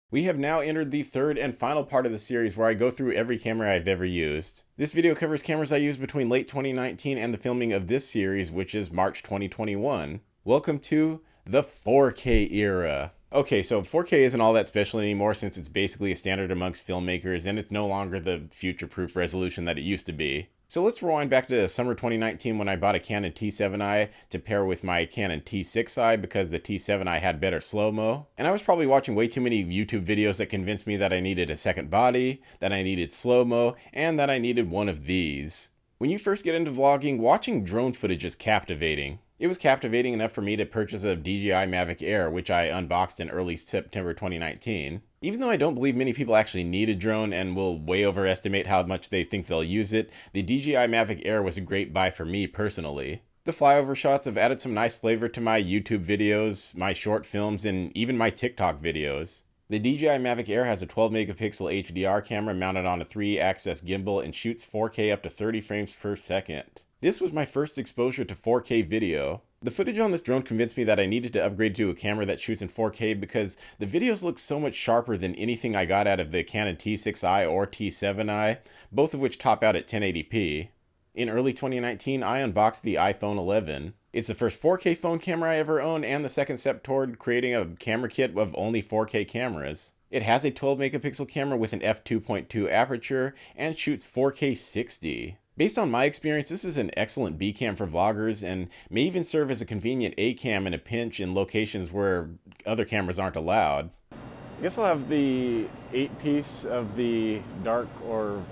We have now entered the third and final part of the series where I go through every camera I've ever used. This video covers cameras I used between late 2019 and the filming of this series, which is March 2021. Welcome to the 4K era. Okay, so 4K isn't all that special anymore since it's basically a standard amongst filmmakers and it's no longer the future-proof resolution that it used to be. So let's rewind back to summer 2019 when I bought a Canon T7i to pair with my Canon T6i because the T7i had better slow-mo. And I was probably watching way too many YouTube videos that convinced me that I needed a second body, that I needed slow-mo, and that I needed one of these. When you first get into vlogging, watching drone footage is captivating. It was captivating enough for me to purchase a DJI Mavic Air, which I unboxed in early September 2019. Even though I don't believe many people actually need a drone and will way overestimate how much they think they'll use it, the DJI Mavic Air was a great buy for me personally. The flyover shots have added some nice flavor to my YouTube videos, my short films, and even my TikTok videos. The DJI Mavic Air has a 12 megapixel HDR camera mounted on a 3-axis gimbal and shoots 4K up to 30 frames per second. This was my first exposure to 4K video. The footage on this drone convinced me that I needed to upgrade to a camera that shoots in 4K because the videos look so much sharper than anything I got out of the Canon T6i or T7i, both of which top out at 1080p. In early 2019, I unboxed the iPhone 11. It's the first 4K phone camera I ever owned and the second step toward creating a camera kit of only 4K cameras. It has a 12 megapixel camera with an f2.2 aperture and shoots 4K 60. Based on my experience, this is an excellent B cam for vloggers and may even serve as a convenient A cam in a pinch in locations where other cameras aren't allowed. I guess I'll have the 8-piece of the dark or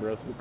roasted.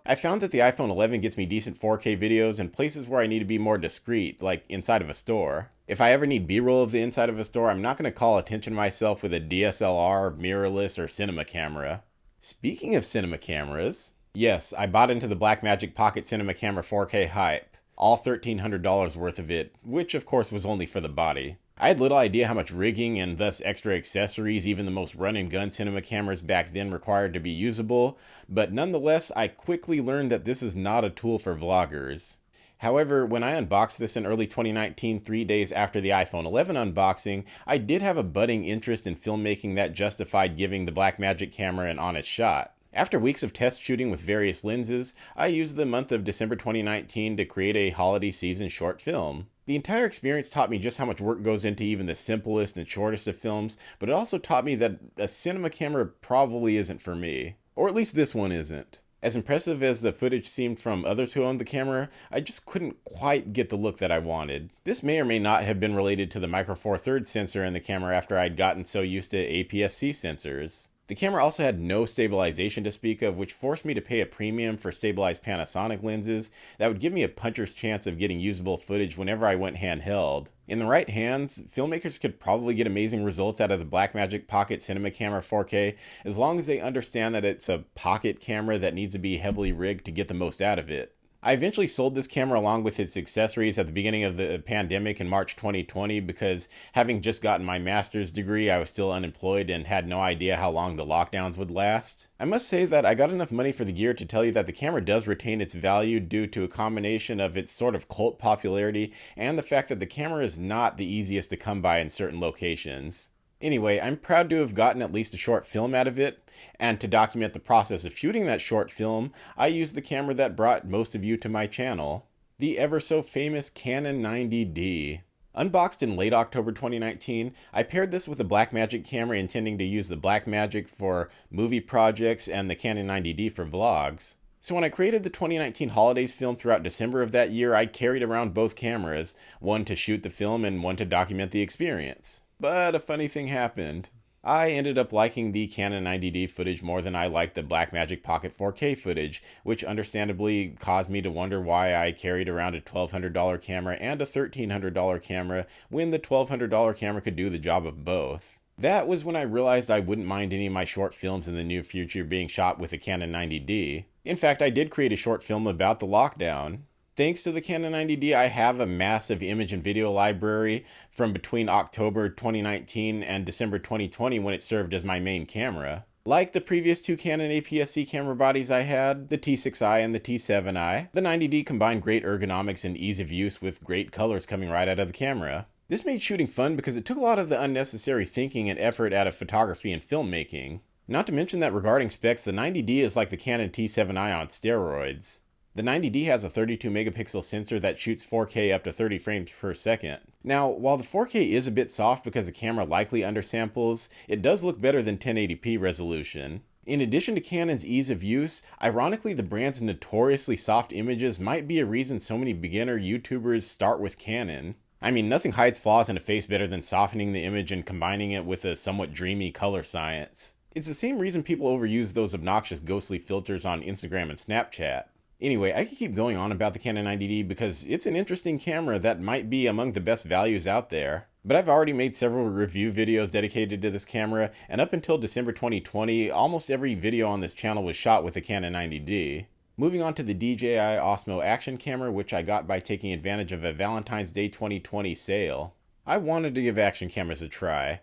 I found that the iPhone 11 gets me decent 4K videos in places where I need to be more discreet, like inside of a store. If I ever need B-roll of the inside of a store, I'm not going to call attention to myself with a DSLR, mirrorless, or cinema camera. Speaking of cinema cameras, yes, I bought into the Blackmagic Pocket Cinema Camera 4K hype, all $1,300 worth of it, which of course was only for the body. I had little idea how much rigging and thus extra accessories even the most run-and-gun cinema cameras back then required to be usable, but nonetheless I quickly learned that this is not a tool for vloggers. However, when I unboxed this in early 2019, 3 days after the iPhone 11 unboxing, I did have a budding interest in filmmaking that justified giving the Blackmagic camera an honest shot. After weeks of test shooting with various lenses, I used the month of December 2019 to create a holiday season short film. The entire experience taught me just how much work goes into even the simplest and shortest of films, but it also taught me that a cinema camera probably isn't for me. Or at least this one isn't. As impressive as the footage seemed from others who owned the camera, I just couldn't quite get the look that I wanted. This may or may not have been related to the Micro Four Thirds sensor in the camera after I'd gotten so used to APS-C sensors. The camera also had no stabilization to speak of, which forced me to pay a premium for stabilized Panasonic lenses that would give me a puncher's chance of getting usable footage whenever I went handheld. In the right hands, filmmakers could probably get amazing results out of the Blackmagic Pocket Cinema Camera 4K as long as they understand that it's a pocket camera that needs to be heavily rigged to get the most out of it. I eventually sold this camera along with its accessories at the beginning of the pandemic in March 2020 because having just gotten my master's degree, I was still unemployed and had no idea how long the lockdowns would last. I must say that I got enough money for the gear to tell you that the camera does retain its value due to a combination of its sort of cult popularity and the fact that the camera is not the easiest to come by in certain locations. Anyway, I'm proud to have gotten at least a short film out of it, and to document the process of shooting that short film, I used the camera that brought most of you to my channel, the ever so famous Canon 90D. Unboxed in late October 2019, I paired this with a Blackmagic camera intending to use the Blackmagic for movie projects and the Canon 90D for vlogs. So when I created the 2019 holidays film throughout December of that year, I carried around both cameras, one to shoot the film and one to document the experience. But a funny thing happened. I ended up liking the Canon 90D footage more than I liked the Blackmagic Pocket 4K footage, which understandably caused me to wonder why I carried around a $1,200 camera and a $1,300 camera when the $1,200 camera could do the job of both. That was when I realized I wouldn't mind any of my short films in the near future being shot with the Canon 90D. In fact, I did create a short film about the lockdown. Thanks to the Canon 90D, I have a massive image and video library from between October 2019 and December 2020 when it served as my main camera. Like the previous two Canon APS-C camera bodies I had, the T6i and the T7i, the 90D combined great ergonomics and ease of use with great colors coming right out of the camera. This made shooting fun because it took a lot of the unnecessary thinking and effort out of photography and filmmaking. Not to mention that regarding specs, the 90D is like the Canon T7i on steroids. The 90D has a 32 megapixel sensor that shoots 4K up to 30 frames per second. Now, while the 4K is a bit soft because the camera likely undersamples, it does look better than 1080p resolution. In addition to Canon's ease of use, ironically the brand's notoriously soft images might be a reason so many beginner YouTubers start with Canon. I mean, nothing hides flaws in a face better than softening the image and combining it with a somewhat dreamy color science. It's the same reason people overuse those obnoxious ghostly filters on Instagram and Snapchat. Anyway, I could keep going on about the Canon 90D because it's an interesting camera that might be among the best values out there. But I've already made several review videos dedicated to this camera, and up until December 2020, almost every video on this channel was shot with the Canon 90D. Moving on to the DJI Osmo action camera, which I got by taking advantage of a Valentine's Day 2020 sale. I wanted to give action cameras a try.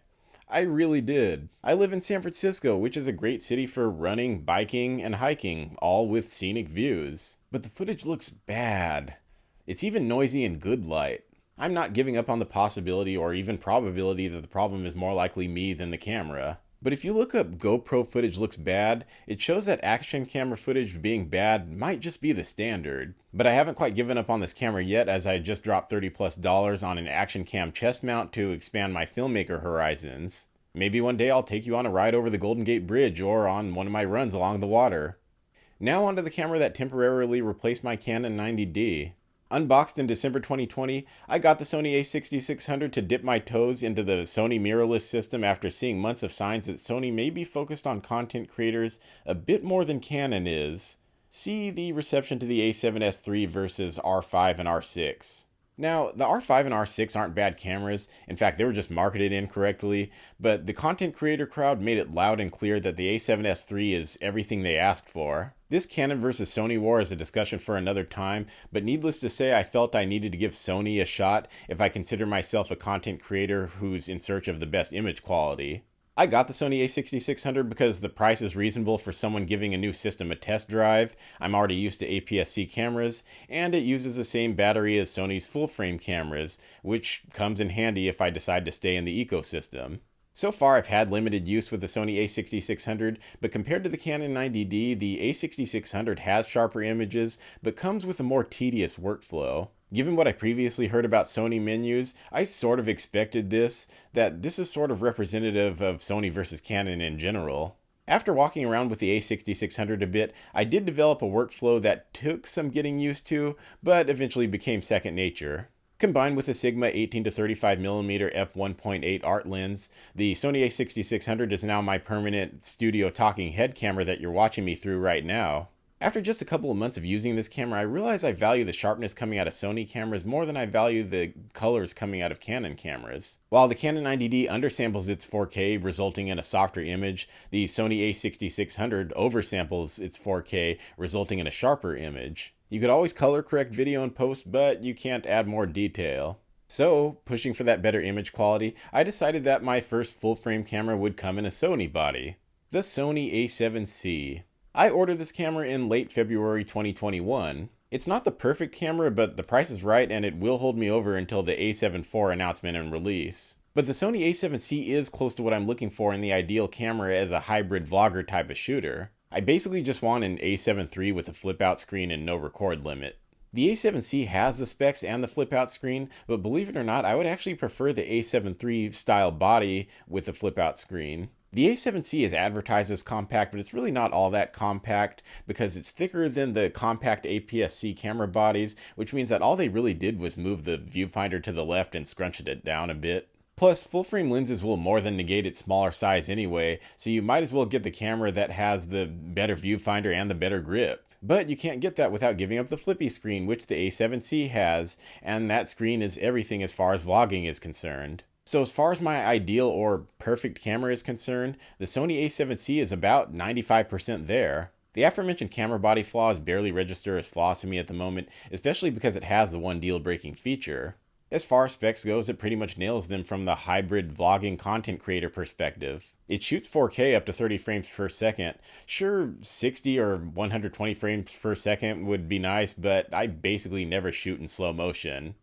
I really did. I live in San Francisco, which is a great city for running, biking, and hiking, all with scenic views. But the footage looks bad. It's even noisy in good light. I'm not giving up on the possibility or even probability that the problem is more likely me than the camera. But if you look up GoPro footage looks bad, it shows that action camera footage being bad might just be the standard. But I haven't quite given up on this camera yet, as I just dropped $30+ on an action cam chest mount to expand my filmmaker horizons. Maybe one day I'll take you on a ride over the Golden Gate Bridge or on one of my runs along the water. Now onto the camera that temporarily replaced my Canon 90D. Unboxed in December 2020, I got the Sony a6600 to dip my toes into the Sony mirrorless system after seeing months of signs that Sony may be focused on content creators a bit more than Canon is. See the reception to the a7S III versus R5 and R6. Now, the R5 and R6 aren't bad cameras. In fact, they were just marketed incorrectly, but the content creator crowd made it loud and clear that the a7S III is everything they asked for. This Canon versus Sony war is a discussion for another time, but needless to say, I felt I needed to give Sony a shot if I consider myself a content creator who's in search of the best image quality. I got the Sony a6600 because the price is reasonable for someone giving a new system a test drive. I'm already used to APS-C cameras, and it uses the same battery as Sony's full-frame cameras, which comes in handy if I decide to stay in the ecosystem. So far, I've had limited use with the Sony a6600, but compared to the Canon 90D, the a6600 has sharper images, but comes with a more tedious workflow. Given what I previously heard about Sony menus, I sort of expected that this is sort of representative of Sony versus Canon in general. After walking around with the a6600 a bit, I did develop a workflow that took some getting used to, but eventually became second nature. Combined with a Sigma 18-35mm f1.8 art lens, the Sony a6600 is now my permanent studio talking head camera that you're watching me through right now. After just a couple of months of using this camera, I realize I value the sharpness coming out of Sony cameras more than I value the colors coming out of Canon cameras. While the Canon 90D undersamples its 4K, resulting in a softer image, the Sony a6600 oversamples its 4K, resulting in a sharper image. You could always color correct video in post, but you can't add more detail. So, pushing for that better image quality, I decided that my first full-frame camera would come in a Sony body. The Sony a7C. I ordered this camera in late February 2021. It's not the perfect camera, but the price is right and it will hold me over until the a7 IV announcement and release. But the Sony a7C is close to what I'm looking for in the ideal camera as a hybrid vlogger type of shooter. I basically just want an a7 III with a flip-out screen and no record limit. The a7C has the specs and the flip-out screen, but believe it or not, I would actually prefer the a7 III style body with the flip-out screen. The a7C is advertised as compact, but it's really not all that compact because it's thicker than the compact APS-C camera bodies, which means that all they really did was move the viewfinder to the left and scrunched it down a bit. Plus, full-frame lenses will more than negate its smaller size anyway, so you might as well get the camera that has the better viewfinder and the better grip. But you can't get that without giving up the flippy screen, which the a7C has, and that screen is everything as far as vlogging is concerned. So as far as my ideal or perfect camera is concerned, the Sony a7C is about 95% there. The aforementioned camera body flaws barely register as flaws to me at the moment, especially because it has the one deal-breaking feature. As far as specs goes, it pretty much nails them from the hybrid vlogging content creator perspective. It shoots 4K up to 30 frames per second. Sure, 60 or 120 frames per second would be nice, but I basically never shoot in slow motion.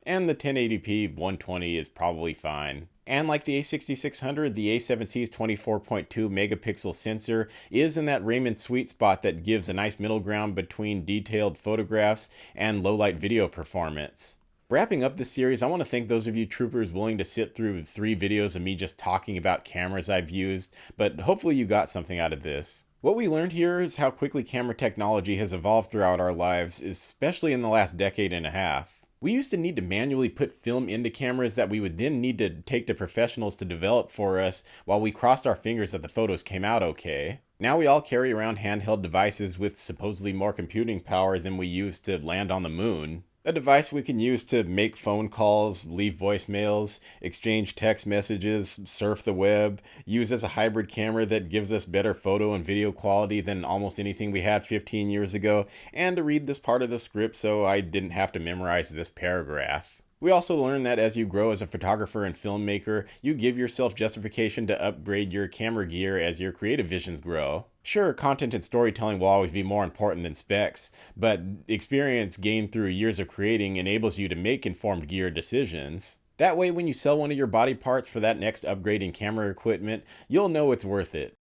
and the 1080p 120 is probably fine. And like the A6600, the A7C's 24.2 megapixel sensor is in that Raman sweet spot that gives a nice middle ground between detailed photographs and low-light video performance. Wrapping up this series, I want to thank those of you troopers willing to sit through 3 videos of me just talking about cameras I've used, but hopefully you got something out of this. What we learned here is how quickly camera technology has evolved throughout our lives, especially in the last decade and a half. We used to need to manually put film into cameras that we would then need to take to professionals to develop for us while we crossed our fingers that the photos came out okay. Now we all carry around handheld devices with supposedly more computing power than we used to land on the moon. A device we can use to make phone calls, leave voicemails, exchange text messages, surf the web, use as a hybrid camera that gives us better photo and video quality than almost anything we had 15 years ago, and to read this part of the script so I didn't have to memorize this paragraph. We also learned that as you grow as a photographer and filmmaker, you give yourself justification to upgrade your camera gear as your creative visions grow. Sure, content and storytelling will always be more important than specs, but experience gained through years of creating enables you to make informed gear decisions. That way, when you sell one of your body parts for that next upgrade in camera equipment, you'll know it's worth it.